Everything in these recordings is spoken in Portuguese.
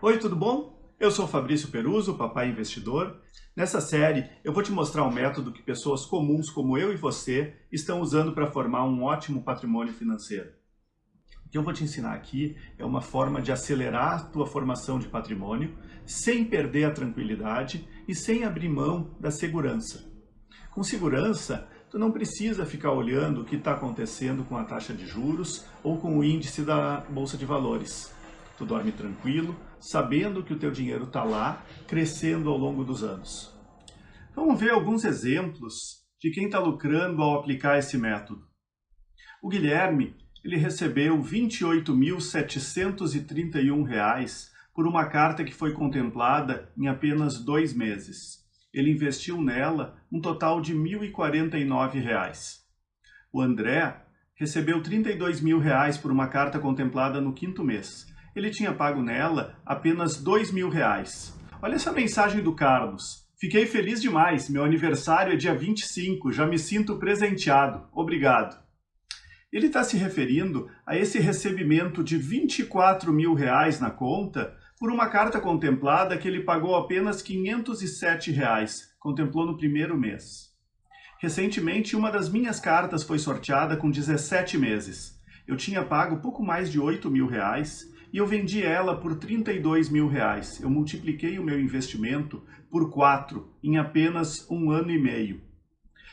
Oi, tudo bom? Eu sou Fabrício Peruso, o Papai Investidor. Nessa série, eu vou te mostrar um método que pessoas comuns como eu e você estão usando para formar um ótimo patrimônio financeiro. O que eu vou te ensinar aqui é uma forma de acelerar a tua formação de patrimônio sem perder a tranquilidade e sem abrir mão da segurança. Com segurança, tu não precisa ficar olhando o que está acontecendo com a taxa de juros ou com o índice da Bolsa de Valores. Tu dorme tranquilo, sabendo que o teu dinheiro está lá, crescendo ao longo dos anos. Vamos ver alguns exemplos de quem está lucrando ao aplicar esse método. O Guilherme, ele recebeu R$ 28.731 por uma carta que foi contemplada em apenas 2 meses. Ele investiu nela um total de R$ 1.049. O André recebeu R$ 32.000 por uma carta contemplada no 5º mês. Ele tinha pago nela apenas R$ 2.000. Olha essa mensagem do Carlos. Fiquei feliz demais, meu aniversário é dia 25, já me sinto presenteado. Obrigado. Ele está se referindo a esse recebimento de R$ 24.000 na conta por uma carta contemplada que ele pagou apenas R$ 507, contemplou no 1º mês. Recentemente, uma das minhas cartas foi sorteada com 17 meses. Eu tinha pago pouco mais de R$ 8.000 e eu vendi ela por R$ 32.000. Eu multipliquei o meu investimento por 4 em apenas 1 ano e meio.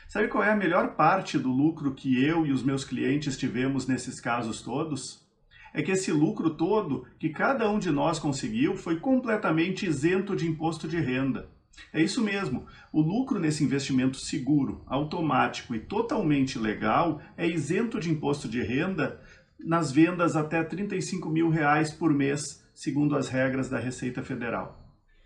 Sabe qual é a melhor parte do lucro que eu e os meus clientes tivemos nesses casos todos? É que esse lucro todo que cada um de nós conseguiu foi completamente isento de imposto de renda. É isso mesmo, o lucro nesse investimento seguro, automático e totalmente legal é isento de imposto de renda nas vendas até R$ 35.000 por mês, segundo as regras da Receita Federal.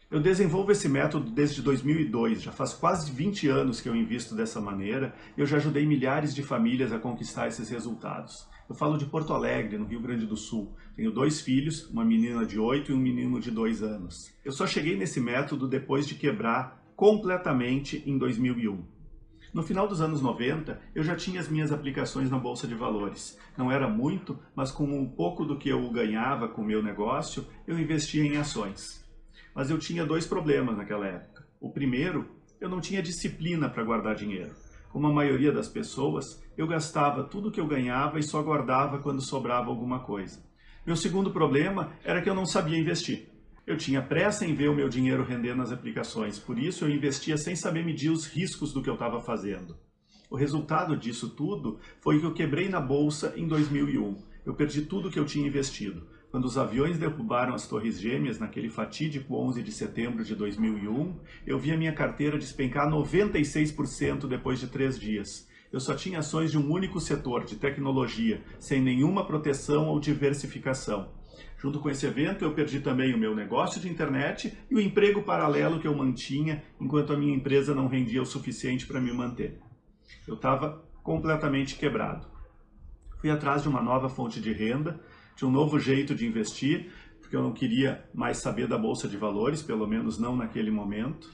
Eu desenvolvo esse método desde 2002, já faz quase 20 anos que eu invisto dessa maneira, e eu já ajudei milhares de famílias a conquistar esses resultados. Eu falo de Porto Alegre, no Rio Grande do Sul. Tenho 2 filhos, uma menina de 8 e um menino de 2 anos. Eu só cheguei nesse método depois de quebrar completamente em 2001. No final dos anos 90, eu já tinha as minhas aplicações na Bolsa de Valores. Não era muito, mas com um pouco do que eu ganhava com o meu negócio, eu investia em ações. Mas eu tinha 2 problemas naquela época. O primeiro, eu não tinha disciplina para guardar dinheiro. Como a maioria das pessoas, eu gastava tudo que eu ganhava e só guardava quando sobrava alguma coisa. Meu segundo problema era que eu não sabia investir. Eu tinha pressa em ver o meu dinheiro render nas aplicações, por isso eu investia sem saber medir os riscos do que eu estava fazendo. O resultado disso tudo foi que eu quebrei na bolsa em 2001. Eu perdi tudo que eu tinha investido. Quando os aviões derrubaram as Torres Gêmeas, naquele fatídico 11 de setembro de 2001, eu vi a minha carteira despencar 96% depois de 3 dias. Eu só tinha ações de um único setor, de tecnologia, sem nenhuma proteção ou diversificação. Junto com esse evento, eu perdi também o meu negócio de internet e o emprego paralelo que eu mantinha enquanto a minha empresa não rendia o suficiente para me manter. Eu estava completamente quebrado. Fui atrás de uma nova fonte de renda, de um novo jeito de investir, porque eu não queria mais saber da Bolsa de Valores, pelo menos não naquele momento.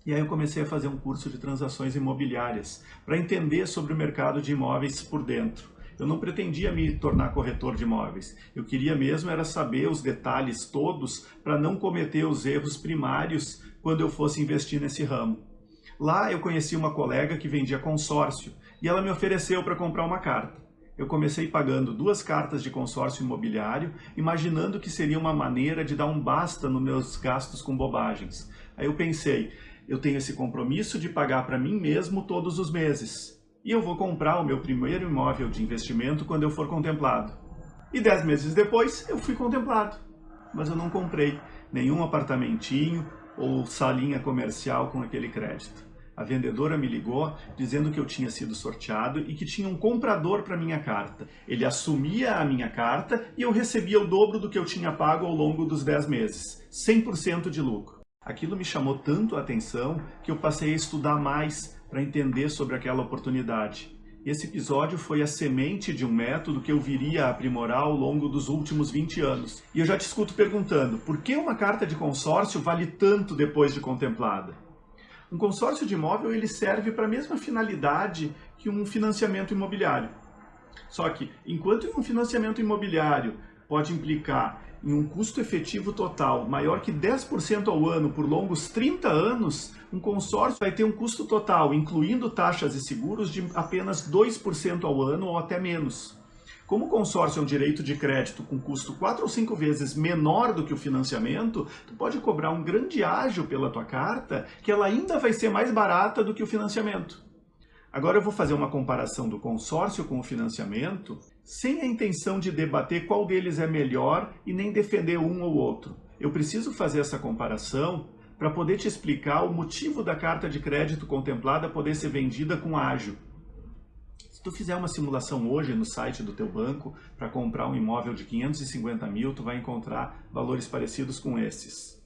E aí eu comecei a fazer um curso de transações imobiliárias, para entender sobre o mercado de imóveis por dentro. Eu não pretendia me tornar corretor de imóveis. Eu queria mesmo era saber os detalhes todos para não cometer os erros primários quando eu fosse investir nesse ramo. Lá eu conheci uma colega que vendia consórcio e ela me ofereceu para comprar uma carta. Eu comecei pagando 2 cartas de consórcio imobiliário, imaginando que seria uma maneira de dar um basta nos meus gastos com bobagens. Aí eu pensei, eu tenho esse compromisso de pagar para mim mesmo todos os meses. E eu vou comprar o meu primeiro imóvel de investimento quando eu for contemplado. E 10 meses depois, eu fui contemplado. Mas eu não comprei nenhum apartamentinho ou salinha comercial com aquele crédito. A vendedora me ligou dizendo que eu tinha sido sorteado e que tinha um comprador para minha carta. Ele assumia a minha carta e eu recebia o dobro do que eu tinha pago ao longo dos 10 meses. 100% de lucro. Aquilo me chamou tanto a atenção que eu passei a estudar mais para entender sobre aquela oportunidade. E esse episódio foi a semente de um método que eu viria a aprimorar ao longo dos últimos 20 anos. E eu já te escuto perguntando, por que uma carta de consórcio vale tanto depois de contemplada? Um consórcio de imóvel ele serve para a mesma finalidade que um financiamento imobiliário. Só que, enquanto um financiamento imobiliário pode implicar em um custo efetivo total maior que 10% ao ano por longos 30 anos, um consórcio vai ter um custo total, incluindo taxas e seguros, de apenas 2% ao ano ou até menos. Como o consórcio é um direito de crédito com custo 4 ou 5 vezes menor do que o financiamento, tu pode cobrar um grande ágio pela tua carta, que ela ainda vai ser mais barata do que o financiamento. Agora eu vou fazer uma comparação do consórcio com o financiamento, sem a intenção de debater qual deles é melhor e nem defender um ou outro. Eu preciso fazer essa comparação para poder te explicar o motivo da carta de crédito contemplada poder ser vendida com ágio. Se tu fizer uma simulação hoje no site do teu banco para comprar um imóvel de 550 mil, tu vai encontrar valores parecidos com esses.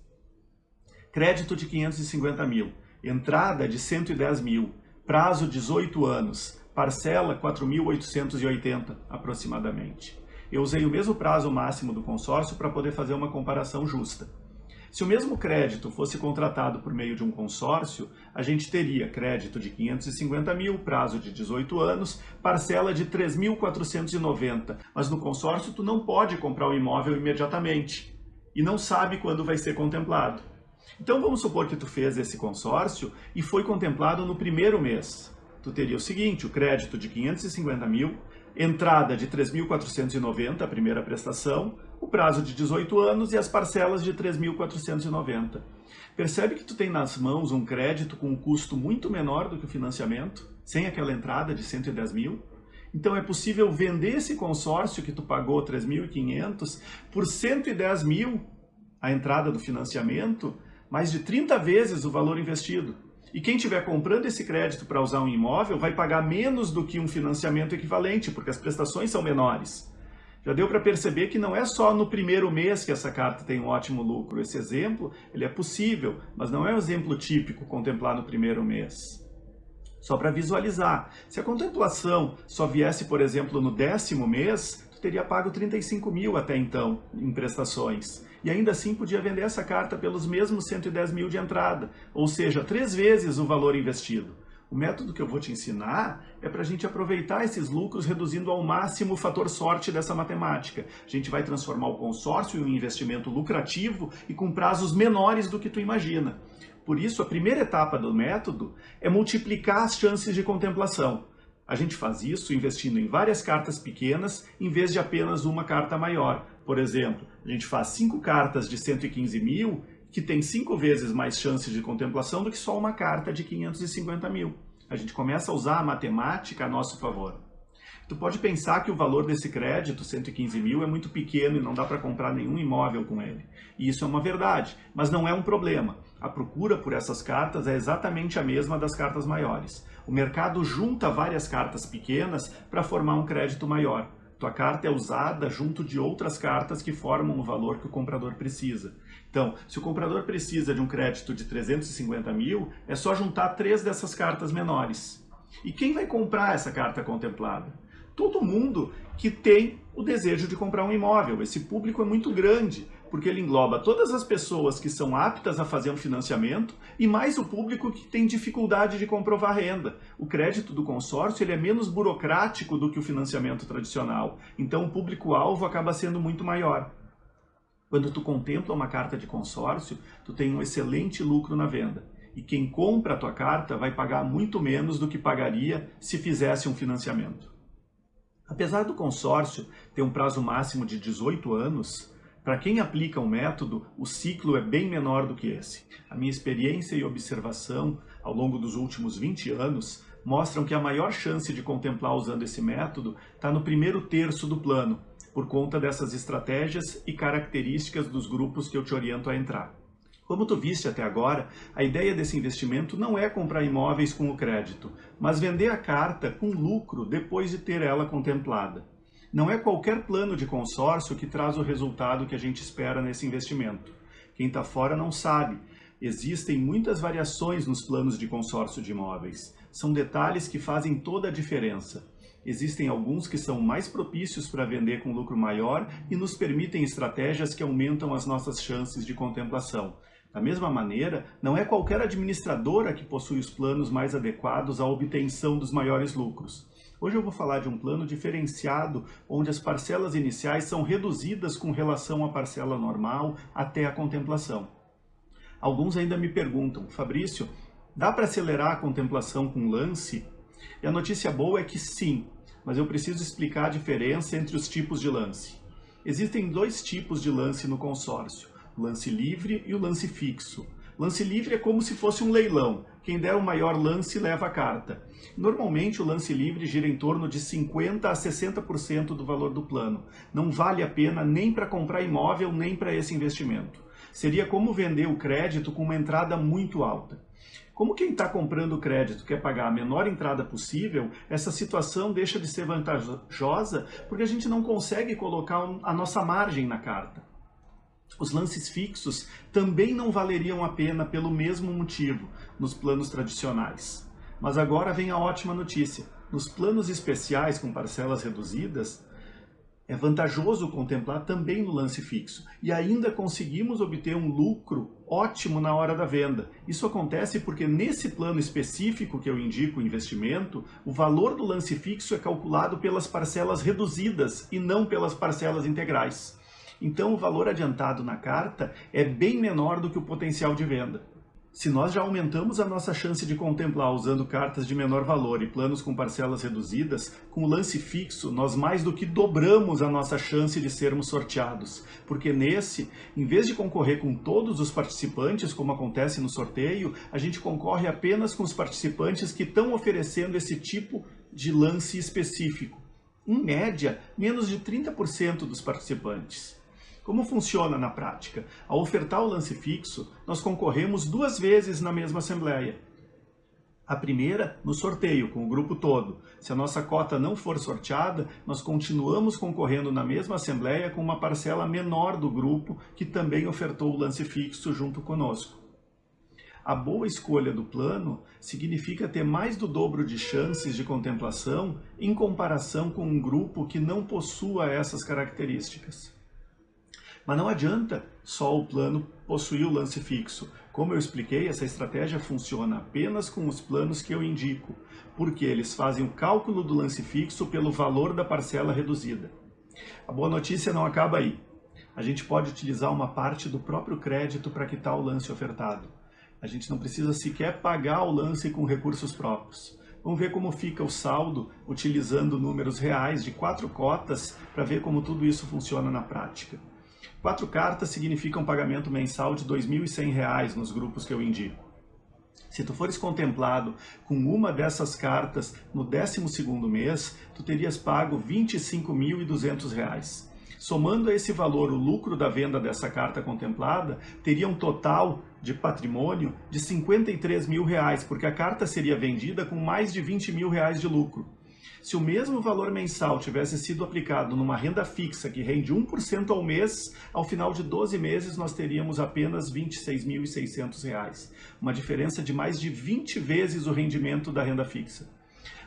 Crédito de 550 mil, entrada de 110 mil, prazo 18 anos, parcela 4.880 aproximadamente. Eu usei o mesmo prazo máximo do consórcio para poder fazer uma comparação justa. Se o mesmo crédito fosse contratado por meio de um consórcio, a gente teria crédito de 550 mil, prazo de 18 anos, parcela de 3.490. Mas no consórcio tu não pode comprar o imóvel imediatamente e não sabe quando vai ser contemplado. Então vamos supor que tu fez esse consórcio e foi contemplado no primeiro mês. Tu teria o seguinte, o crédito de 550 mil, entrada de 3.490, a primeira prestação, o prazo de 18 anos e as parcelas de 3.490. Percebe que tu tem nas mãos um crédito com um custo muito menor do que o financiamento, sem aquela entrada de 110 mil? Então é possível vender esse consórcio que tu pagou 3.500 por 110 mil, a entrada do financiamento, mais de 30 vezes o valor investido. E quem estiver comprando esse crédito para usar um imóvel vai pagar menos do que um financiamento equivalente, porque as prestações são menores. Já deu para perceber que não é só no primeiro mês que essa carta tem um ótimo lucro. Esse exemplo ele é possível, mas não é um exemplo típico contemplar no primeiro mês. Só para visualizar, se a contemplação só viesse, por exemplo, no 10º mês, tu teria pago 35 mil até então em prestações. E ainda assim podia vender essa carta pelos mesmos 110 mil de entrada, ou seja, 3 vezes o valor investido. O método que eu vou te ensinar é para a gente aproveitar esses lucros reduzindo ao máximo o fator sorte dessa matemática. A gente vai transformar o consórcio em um investimento lucrativo e com prazos menores do que tu imagina. Por isso, a primeira etapa do método é multiplicar as chances de contemplação. A gente faz isso investindo em várias cartas pequenas em vez de apenas uma carta maior. Por exemplo, a gente faz 5 cartas de 115 mil que tem 5 vezes mais chances de contemplação do que só uma carta de 550 mil. A gente começa a usar a matemática a nosso favor. Tu pode pensar que o valor desse crédito, 115 mil, é muito pequeno e não dá para comprar nenhum imóvel com ele. E isso é uma verdade, mas não é um problema. A procura por essas cartas é exatamente a mesma das cartas maiores. O mercado junta várias cartas pequenas para formar um crédito maior. Tua carta é usada junto de outras cartas que formam o valor que o comprador precisa. Então, se o comprador precisa de um crédito de 350 mil, é só juntar 3 dessas cartas menores. E quem vai comprar essa carta contemplada? Todo mundo que tem o desejo de comprar um imóvel. Esse público é muito grande, porque ele engloba todas as pessoas que são aptas a fazer um financiamento e mais o público que tem dificuldade de comprovar renda. O crédito do consórcio ele é menos burocrático do que o financiamento tradicional, então o público-alvo acaba sendo muito maior. Quando tu contempla uma carta de consórcio, tu tem um excelente lucro na venda. E quem compra a tua carta vai pagar muito menos do que pagaria se fizesse um financiamento. Apesar do consórcio ter um prazo máximo de 18 anos, para quem aplica o método, o ciclo é bem menor do que esse. A minha experiência e observação ao longo dos últimos 20 anos mostram que a maior chance de contemplar usando esse método está no primeiro terço do plano, por conta dessas estratégias e características dos grupos que eu te oriento a entrar. Como tu viste até agora, a ideia desse investimento não é comprar imóveis com o crédito, mas vender a carta com lucro depois de ter ela contemplada. Não é qualquer plano de consórcio que traz o resultado que a gente espera nesse investimento. Quem está fora não sabe. Existem muitas variações nos planos de consórcio de imóveis. São detalhes que fazem toda a diferença. Existem alguns que são mais propícios para vender com lucro maior e nos permitem estratégias que aumentam as nossas chances de contemplação. Da mesma maneira, não é qualquer administradora que possui os planos mais adequados à obtenção dos maiores lucros. Hoje eu vou falar de um plano diferenciado, onde as parcelas iniciais são reduzidas com relação à parcela normal até a contemplação. Alguns ainda me perguntam, Fabrício, dá para acelerar a contemplação com lance? E a notícia boa é que sim, mas eu preciso explicar a diferença entre os tipos de lance. Existem dois tipos de lance no consórcio, o lance livre e o lance fixo. Lance livre é como se fosse um leilão. Quem der o maior lance leva a carta. Normalmente o lance livre gira em torno de 50% a 60% do valor do plano. Não vale a pena nem para comprar imóvel, nem para esse investimento. Seria como vender o crédito com uma entrada muito alta. Como quem está comprando o crédito quer pagar a menor entrada possível, essa situação deixa de ser vantajosa porque a gente não consegue colocar a nossa margem na carta. Os lances fixos também não valeriam a pena pelo mesmo motivo nos planos tradicionais. Mas agora vem a ótima notícia. Nos planos especiais com parcelas reduzidas, é vantajoso contemplar também no lance fixo e ainda conseguimos obter um lucro ótimo na hora da venda. Isso acontece porque nesse plano específico que eu indico o investimento, o valor do lance fixo é calculado pelas parcelas reduzidas e não pelas parcelas integrais. Então o valor adiantado na carta é bem menor do que o potencial de venda. Se nós já aumentamos a nossa chance de contemplar usando cartas de menor valor e planos com parcelas reduzidas, com o lance fixo nós mais do que dobramos a nossa chance de sermos sorteados, porque nesse, em vez de concorrer com todos os participantes, como acontece no sorteio, a gente concorre apenas com os participantes que estão oferecendo esse tipo de lance específico. Em média, menos de 30% dos participantes. Como funciona na prática? Ao ofertar o lance fixo, nós concorremos 2 vezes na mesma assembleia. A primeira, no sorteio, com o grupo todo. Se a nossa cota não for sorteada, nós continuamos concorrendo na mesma assembleia com uma parcela menor do grupo que também ofertou o lance fixo junto conosco. A boa escolha do plano significa ter mais do dobro de chances de contemplação em comparação com um grupo que não possua essas características. Mas não adianta só o plano possuir o lance fixo. Como eu expliquei, essa estratégia funciona apenas com os planos que eu indico, porque eles fazem o cálculo do lance fixo pelo valor da parcela reduzida. A boa notícia não acaba aí. A gente pode utilizar uma parte do próprio crédito para quitar o lance ofertado. A gente não precisa sequer pagar o lance com recursos próprios. Vamos ver como fica o saldo utilizando números reais de 4 cotas para ver como tudo isso funciona na prática. 4 cartas significam um pagamento mensal de R$ 2.100 nos grupos que eu indico. Se tu fores contemplado com uma dessas cartas no 12º mês, tu terias pago R$ 25.200. Somando a esse valor o lucro da venda dessa carta contemplada, teria um total de patrimônio de R$ 53 mil, porque a carta seria vendida com mais de R$ 20 mil de lucro. Se o mesmo valor mensal tivesse sido aplicado numa renda fixa que rende 1% ao mês, ao final de 12 meses nós teríamos apenas R$ 26.600, uma diferença de mais de 20 vezes o rendimento da renda fixa.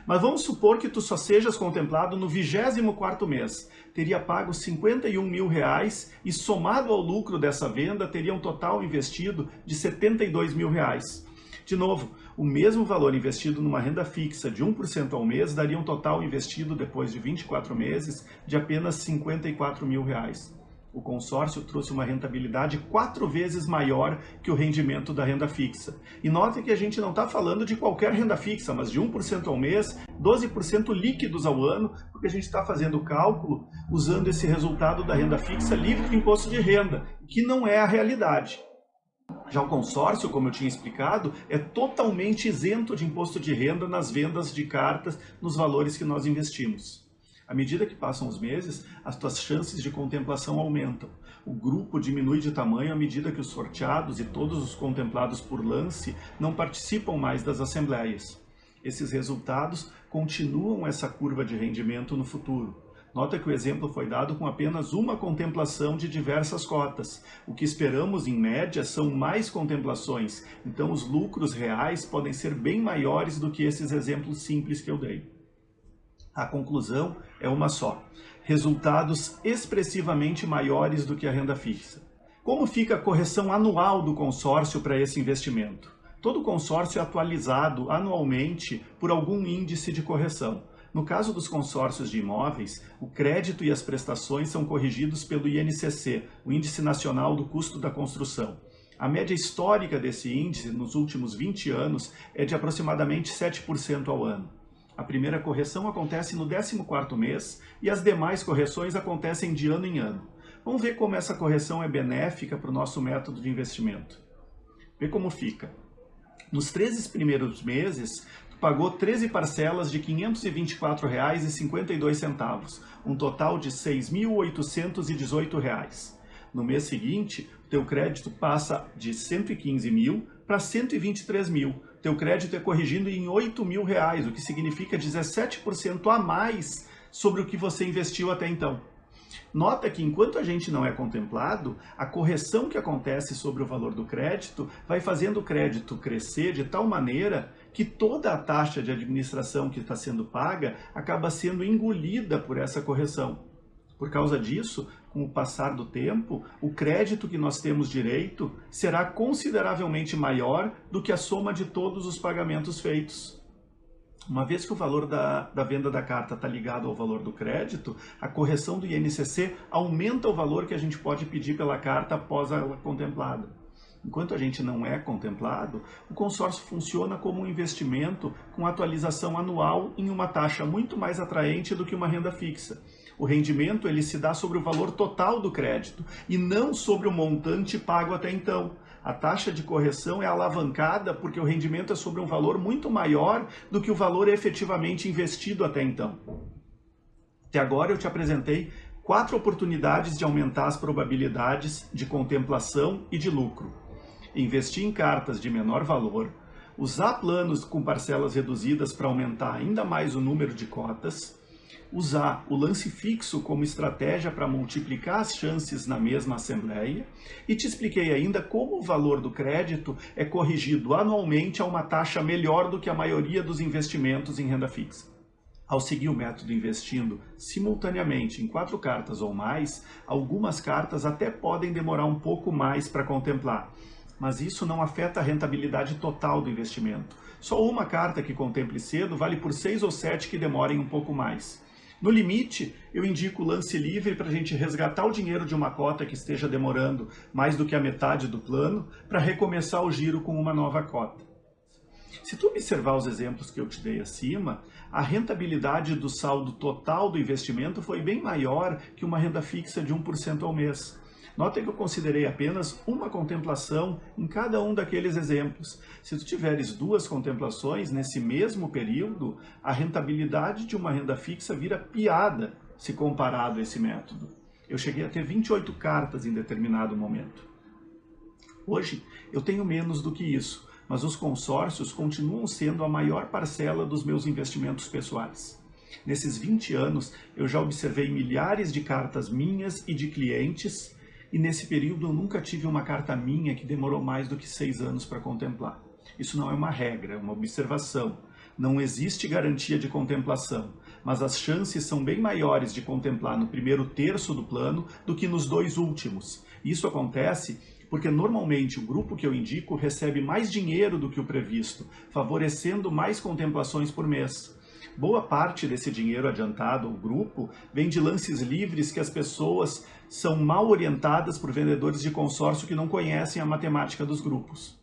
Mas vamos supor que tu só sejas contemplado no 24º mês. Teria pago R$ 51 mil e somado ao lucro dessa venda teria um total investido de R$ 72 mil. De novo, o mesmo valor investido numa renda fixa de 1% ao mês daria um total investido depois de 24 meses de apenas R$ 54 mil. O consórcio trouxe uma rentabilidade 4 vezes maior que o rendimento da renda fixa. E note que a gente não está falando de qualquer renda fixa, mas de 1% ao mês, 12% líquidos ao ano, porque a gente está fazendo o cálculo usando esse resultado da renda fixa livre de imposto de renda, que não é a realidade. Já o consórcio, como eu tinha explicado, é totalmente isento de imposto de renda nas vendas de cartas nos valores que nós investimos. À medida que passam os meses, as tuas chances de contemplação aumentam. O grupo diminui de tamanho à medida que os sorteados e todos os contemplados por lance não participam mais das assembleias. Esses resultados continuam essa curva de rendimento no futuro. Nota que o exemplo foi dado com apenas uma contemplação de diversas cotas. O que esperamos, em média, são mais contemplações, então os lucros reais podem ser bem maiores do que esses exemplos simples que eu dei. A conclusão é uma só: resultados expressivamente maiores do que a renda fixa. Como fica a correção anual do consórcio para esse investimento? Todo consórcio é atualizado anualmente por algum índice de correção. No caso dos consórcios de imóveis, o crédito e as prestações são corrigidos pelo INCC, o Índice Nacional do Custo da Construção. A média histórica desse índice, nos últimos 20 anos, é de aproximadamente 7% ao ano. A primeira correção acontece no 14º mês e as demais correções acontecem de ano em ano. Vamos ver como essa correção é benéfica para o nosso método de investimento. Vê como fica. Nos 13 primeiros meses, tu pagou 13 parcelas de R$ 524,52, um total de R$ 6.818. No mês seguinte, teu crédito passa de 115 mil para 123 mil. Teu crédito é corrigido em R$ 8 mil, o que significa 17% a mais sobre o que você investiu até então. Nota que enquanto a gente não é contemplado, a correção que acontece sobre o valor do crédito vai fazendo o crédito crescer de tal maneira que toda a taxa de administração que está sendo paga acaba sendo engolida por essa correção. Por causa disso, com o passar do tempo, o crédito que nós temos direito será consideravelmente maior do que a soma de todos os pagamentos feitos. Uma vez que o valor da venda da carta está ligado ao valor do crédito, a correção do INCC aumenta o valor que a gente pode pedir pela carta após ela contemplada. Enquanto a gente não é contemplado, o consórcio funciona como um investimento com atualização anual em uma taxa muito mais atraente do que uma renda fixa. O rendimento ele se dá sobre o valor total do crédito e não sobre o montante pago até então. A taxa de correção é alavancada porque o rendimento é sobre um valor muito maior do que o valor efetivamente investido até então. Até agora eu te apresentei 4 oportunidades de aumentar as probabilidades de contemplação e de lucro. Investir em cartas de menor valor, usar planos com parcelas reduzidas para aumentar ainda mais o número de cotas, usar o lance fixo como estratégia para multiplicar as chances na mesma assembleia e te expliquei ainda como o valor do crédito é corrigido anualmente a uma taxa melhor do que a maioria dos investimentos em renda fixa. Ao seguir o método investindo simultaneamente em 4 cartas ou mais, algumas cartas até podem demorar um pouco mais para contemplar, mas isso não afeta a rentabilidade total do investimento. Só uma carta que contemple cedo vale por 6 ou 7 que demorem um pouco mais. No limite, eu indico o lance livre para a gente resgatar o dinheiro de uma cota que esteja demorando mais do que a metade do plano para recomeçar o giro com uma nova cota. Se tu observar os exemplos que eu te dei acima, a rentabilidade do saldo total do investimento foi bem maior que uma renda fixa de 1% ao mês. Nota que eu considerei apenas uma contemplação em cada um daqueles exemplos. Se tu tiveres 2 contemplações nesse mesmo período, a rentabilidade de uma renda fixa vira piada se comparado a esse método. Eu cheguei a ter 28 cartas em determinado momento. Hoje, eu tenho menos do que isso, mas os consórcios continuam sendo a maior parcela dos meus investimentos pessoais. Nesses 20 anos, eu já observei milhares de cartas minhas e de clientes, e nesse período eu nunca tive uma carta minha que demorou mais do que 6 anos para contemplar. Isso não é uma regra, é uma observação. Não existe garantia de contemplação, mas as chances são bem maiores de contemplar no primeiro terço do plano do que nos 2 últimos. Isso acontece porque normalmente o grupo que eu indico recebe mais dinheiro do que o previsto, favorecendo mais contemplações por mês. Boa parte desse dinheiro adiantado ao grupo vem de lances livres que as pessoas são mal orientadas por vendedores de consórcio que não conhecem a matemática dos grupos.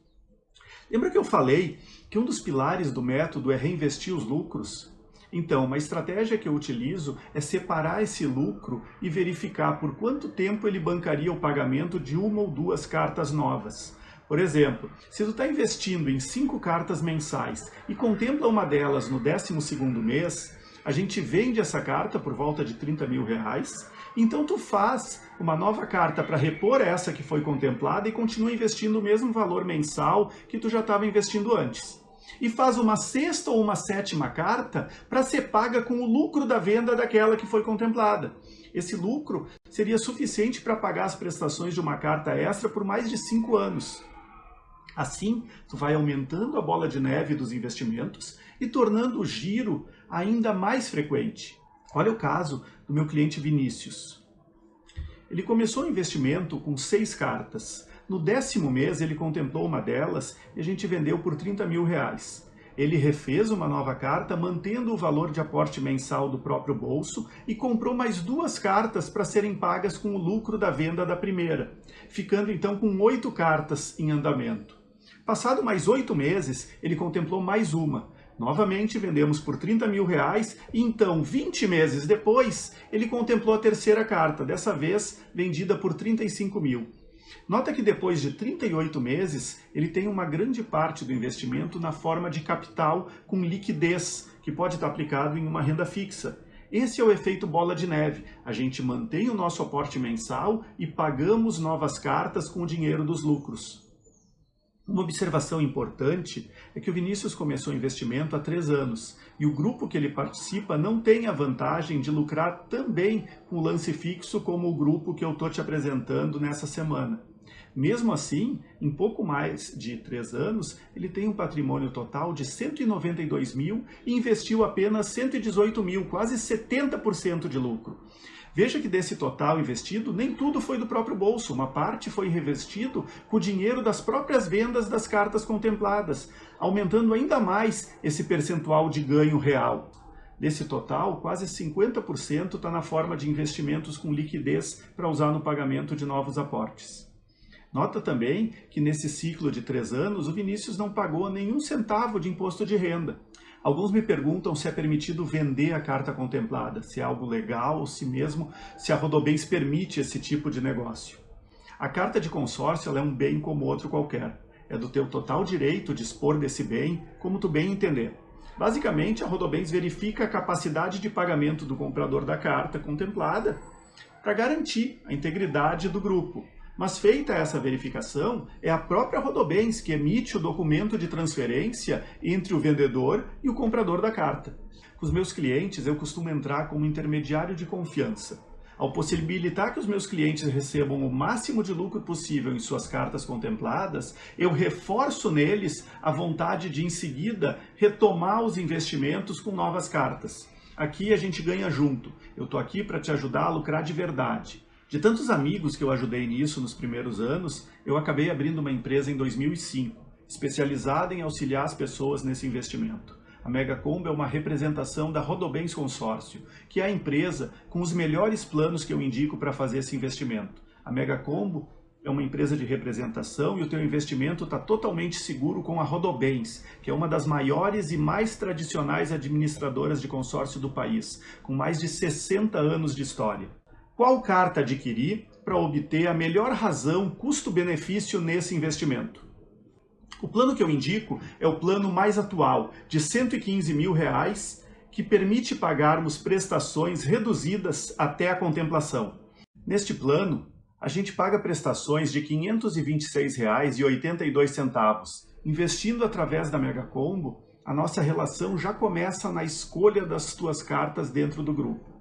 Lembra que eu falei que um dos pilares do método é reinvestir os lucros? Então, uma estratégia que eu utilizo é separar esse lucro e verificar por quanto tempo ele bancaria o pagamento de 1 ou 2 cartas novas. Por exemplo, se tu está investindo em 5 cartas mensais e contempla uma delas no 12º mês, a gente vende essa carta por volta de 30 mil reais, então tu faz uma nova carta para repor essa que foi contemplada e continua investindo o mesmo valor mensal que tu já estava investindo antes. E faz uma 6ª ou uma 7ª carta para ser paga com o lucro da venda daquela que foi contemplada. Esse lucro seria suficiente para pagar as prestações de uma carta extra por mais de 5 anos. Assim, tu vai aumentando a bola de neve dos investimentos e tornando o giro ainda mais frequente. Olha o caso do meu cliente Vinícius. Ele começou o investimento com 6 cartas. No 10º mês ele contemplou uma delas e a gente vendeu por 30 mil reais. Ele refez uma nova carta, mantendo o valor de aporte mensal do próprio bolso e comprou mais 2 cartas para serem pagas com o lucro da venda da primeira, ficando então com 8 cartas em andamento. Passado mais 8 meses, ele contemplou mais uma. Novamente vendemos por R$30 mil e então, 20 meses depois, ele contemplou a terceira carta, dessa vez vendida por R$35 mil. Nota que depois de 38 meses, ele tem uma grande parte do investimento na forma de capital com liquidez, que pode estar aplicado em uma renda fixa. Esse é o efeito bola de neve. A gente mantém o nosso aporte mensal e pagamos novas cartas com o dinheiro dos lucros. Uma observação importante é que o Vinícius começou o investimento há 3 anos e o grupo que ele participa não tem a vantagem de lucrar também com o lance fixo como o grupo que eu estou te apresentando nessa semana. Mesmo assim, em pouco mais de 3 anos, ele tem um patrimônio total de 192 mil e investiu apenas 118 mil, quase 70% de lucro. Veja que desse total investido, nem tudo foi do próprio bolso, uma parte foi reinvestido com o dinheiro das próprias vendas das cartas contempladas, aumentando ainda mais esse percentual de ganho real. Desse total, quase 50% está na forma de investimentos com liquidez para usar no pagamento de novos aportes. Nota também que nesse ciclo de 3 anos, o Vinícius não pagou nenhum centavo de imposto de renda. Alguns me perguntam se é permitido vender a carta contemplada, se é algo legal ou se a Rodobens permite esse tipo de negócio. A carta de consórcio ela é um bem como outro qualquer. É do teu total direito dispor desse bem, como tu bem entender. Basicamente, a Rodobens verifica a capacidade de pagamento do comprador da carta contemplada para garantir a integridade do grupo. Mas feita essa verificação, é a própria Rodobens que emite o documento de transferência entre o vendedor e o comprador da carta. Com os meus clientes, eu costumo entrar como intermediário de confiança. Ao possibilitar que os meus clientes recebam o máximo de lucro possível em suas cartas contempladas, eu reforço neles a vontade de, em seguida, retomar os investimentos com novas cartas. Aqui a gente ganha junto. Eu estou aqui para te ajudar a lucrar de verdade. De tantos amigos que eu ajudei nisso nos primeiros anos, eu acabei abrindo uma empresa em 2005, especializada em auxiliar as pessoas nesse investimento. A Megacombo é uma representação da Rodobens Consórcio, que é a empresa com os melhores planos que eu indico para fazer esse investimento. A Megacombo é uma empresa de representação e o teu investimento está totalmente seguro com a Rodobens, que é uma das maiores e mais tradicionais administradoras de consórcio do país, com mais de 60 anos de história. Qual carta adquirir para obter a melhor razão custo-benefício nesse investimento? O plano que eu indico é o plano mais atual, de R$115 mil, que permite pagarmos prestações reduzidas até a contemplação. Neste plano, a gente paga prestações de R$ 526,82. Investindo através da Megacombo, a nossa relação já começa na escolha das tuas cartas dentro do grupo.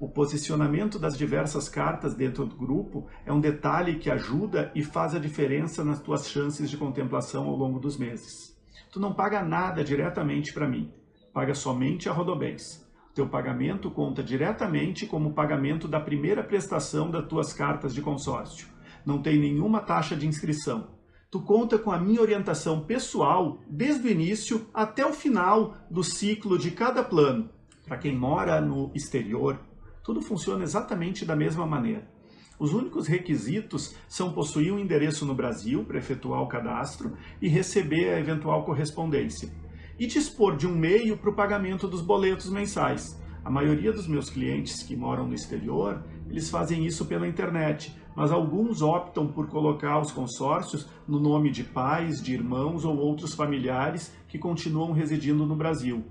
O posicionamento das diversas cartas dentro do grupo é um detalhe que ajuda e faz a diferença nas tuas chances de contemplação ao longo dos meses. Tu não paga nada diretamente para mim, paga somente a Rodobens. O teu pagamento conta diretamente como pagamento da primeira prestação das tuas cartas de consórcio. Não tem nenhuma taxa de inscrição. Tu conta com a minha orientação pessoal desde o início até o final do ciclo de cada plano. Para quem mora no exterior, tudo funciona exatamente da mesma maneira. Os únicos requisitos são possuir um endereço no Brasil para efetuar o cadastro e receber a eventual correspondência. E dispor de um meio para o pagamento dos boletos mensais. A maioria dos meus clientes que moram no exterior, eles fazem isso pela internet, mas alguns optam por colocar os consórcios no nome de pais, de irmãos ou outros familiares que continuam residindo no Brasil.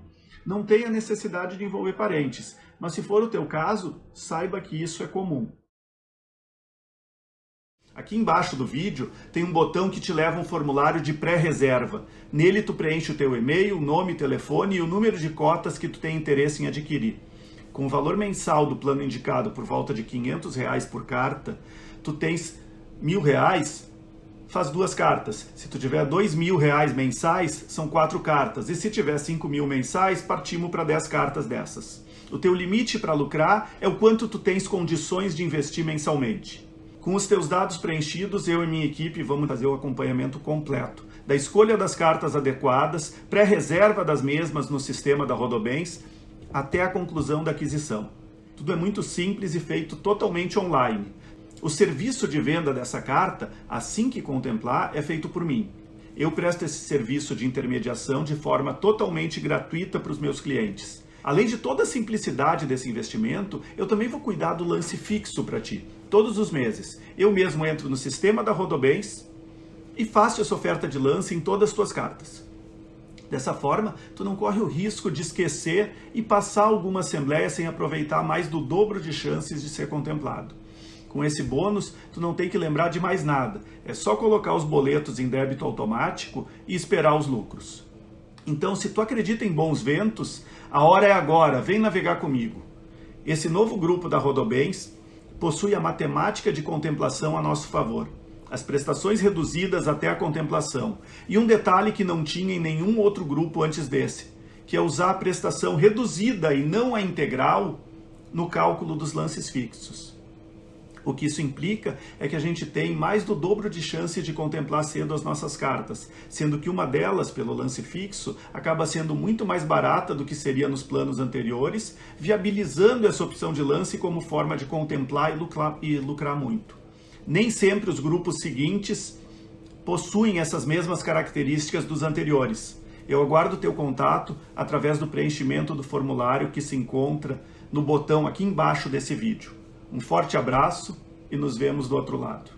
Não tem a necessidade de envolver parentes, mas se for o teu caso, saiba que isso é comum. Aqui embaixo do vídeo tem um botão que te leva a um formulário de pré-reserva. Nele tu preenche o teu e-mail, nome, telefone e o número de cotas que tu tem interesse em adquirir. Com o valor mensal do plano indicado por volta de R$ 500 por carta, tu tens R$1.000, faz 2 cartas. Se tu tiver R$2.000 mensais, são 4 cartas. E se tiver 5.000 mensais, partimos para 10 cartas dessas. O teu limite para lucrar é o quanto tu tens condições de investir mensalmente. Com os teus dados preenchidos, eu e minha equipe vamos fazer o acompanhamento completo da escolha das cartas adequadas, pré-reserva das mesmas no sistema da Rodobens, até a conclusão da aquisição. Tudo é muito simples e feito totalmente online. O serviço de venda dessa carta, assim que contemplar, é feito por mim. Eu presto esse serviço de intermediação de forma totalmente gratuita para os meus clientes. Além de toda a simplicidade desse investimento, eu também vou cuidar do lance fixo para ti. Todos os meses, eu mesmo entro no sistema da Rodobens e faço essa oferta de lance em todas as tuas cartas. Dessa forma, tu não corre o risco de esquecer e passar alguma assembleia sem aproveitar mais do dobro de chances de ser contemplado. Com esse bônus, tu não tem que lembrar de mais nada. É só colocar os boletos em débito automático e esperar os lucros. Então, se tu acredita em bons ventos, a hora é agora, vem navegar comigo. Esse novo grupo da Rodobens possui a matemática de contemplação a nosso favor. As prestações reduzidas até a contemplação. E um detalhe que não tinha em nenhum outro grupo antes desse, que é usar a prestação reduzida e não a integral no cálculo dos lances fixos. O que isso implica é que a gente tem mais do dobro de chance de contemplar cedo as nossas cartas, sendo que uma delas, pelo lance fixo, acaba sendo muito mais barata do que seria nos planos anteriores, viabilizando essa opção de lance como forma de contemplar e lucrar muito. Nem sempre os grupos seguintes possuem essas mesmas características dos anteriores. Eu aguardo teu contato através do preenchimento do formulário que se encontra no botão aqui embaixo desse vídeo. Um forte abraço e nos vemos do outro lado.